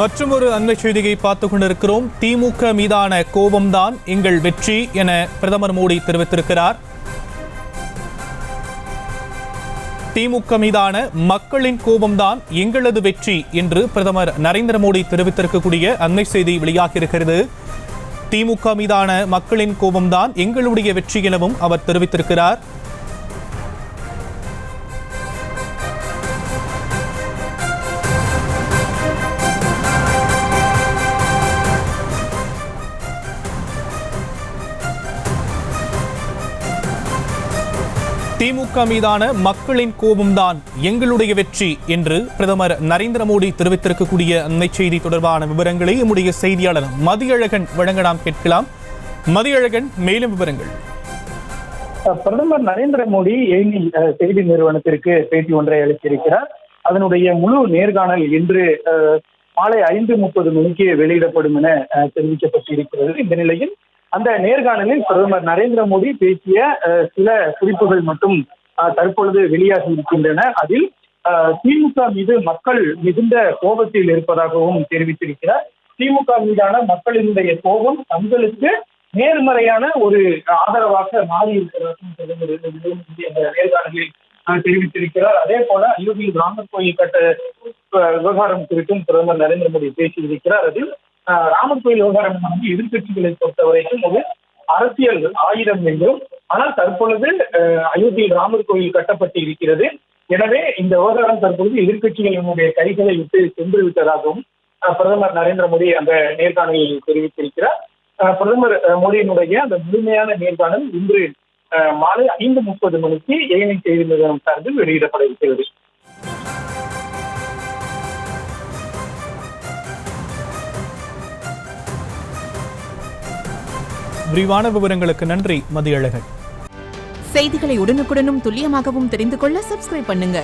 மற்றும் ஒரு அண்மை செய்தியை பார்த்துக் கொண்டிருக்கிறோம். திமுக மீதான கோபம்தான் எங்கள் வெற்றி என பிரதமர் மோடி தெரிவித்திருக்கிறார். திமுக மீதான மக்களின் கோபம்தான் எங்களது வெற்றி என்று பிரதமர் நரேந்திர மோடி தெரிவித்திருக்கக்கூடிய அண்மை செய்தி வெளியாகியிருக்கிறது. திமுக மீதான மக்களின் கோபம்தான் எங்களுடைய வெற்றி எனவும் அவர் தெரிவித்திருக்கிறார். திமுக மீதான மக்களின் கோபம்தான் எங்களுடைய வெற்றி என்று பிரதமர் நரேந்திர மோடி தெரிவித்திருக்கக்கூடிய அண்மை செய்தி தொடர்பான விவரங்களை நம்முடைய செய்தியாளர் மதியழகன் வழங்க நாம் கேட்கலாம். மதியழகன், மேலும் விவரங்கள். பிரதமர் நரேந்திர மோடி ஏனி செய்தி நிறுவனத்திற்கு பேட்டி ஒன்றை அளித்திருக்கிறார். அதனுடைய முழு நேர்காணல் இன்று மாலை 5:30 மணிக்கு வெளியிடப்படும் என தெரிவிக்கப்பட்டிருக்கிறது. இந்த நிலையில் அந்த நேர்காணலில் பிரதமர் நரேந்திர மோடி பேசிய சில குறிப்புகள் மட்டும் தற்பொழுது வெளியாகி இருக்கின்றன. அதில் திமுக மீது மக்கள் மிகுந்த கோபத்தில் இருப்பதாகவும் தெரிவித்திருக்கிறார். திமுக மீதான மக்களினுடைய கோபம் தங்களுக்கு நேர்மறையான ஒரு ஆதரவாக மாறி இருக்கிறதாகவும் பிரதமர் நேர்காணலில் தெரிவித்திருக்கிறார். அதே போல அயோத்தியில் ராமர் கோயில் கட்ட விவகாரம் குறித்தும் பிரதமர் நரேந்திர மோடி பேசியிருக்கிறார். அதில் ராமர் கோயில் விவகாரம் எதிர்கட்சிகளை பொறுத்தவரைக்கும் ஒரு அரசியல் ஆயுதம் என்றும், ஆனால் தற்பொழுது அயோத்தியில் ராமர் கோயில் கட்டப்பட்டு இருக்கிறது. எனவே இந்த விவகாரம் தற்பொழுது எதிர்கட்சிகளினுடைய கைகளை விட்டு சென்று விட்டதாகவும் பிரதமர் நரேந்திர மோடி அந்த நேர்காணலில் தெரிவித்திருக்கிறார். பிரதமர் மோடியினுடைய அந்த முழுமையான நேர்காணல் இன்று மாலை 5:30 மணிக்கு ஏஎன்ஐ செய்தி நிறுவனம் சார்பில் வெளியிடப்பட இருக்கிறது. விரிவான விவரங்களுக்கு நன்றி மதியழகன். செய்திகளை உடனுக்குடனும் துல்லியமாகவும் தெரிந்து கொள்ள சப்ஸ்கிரைப் பண்ணுங்க.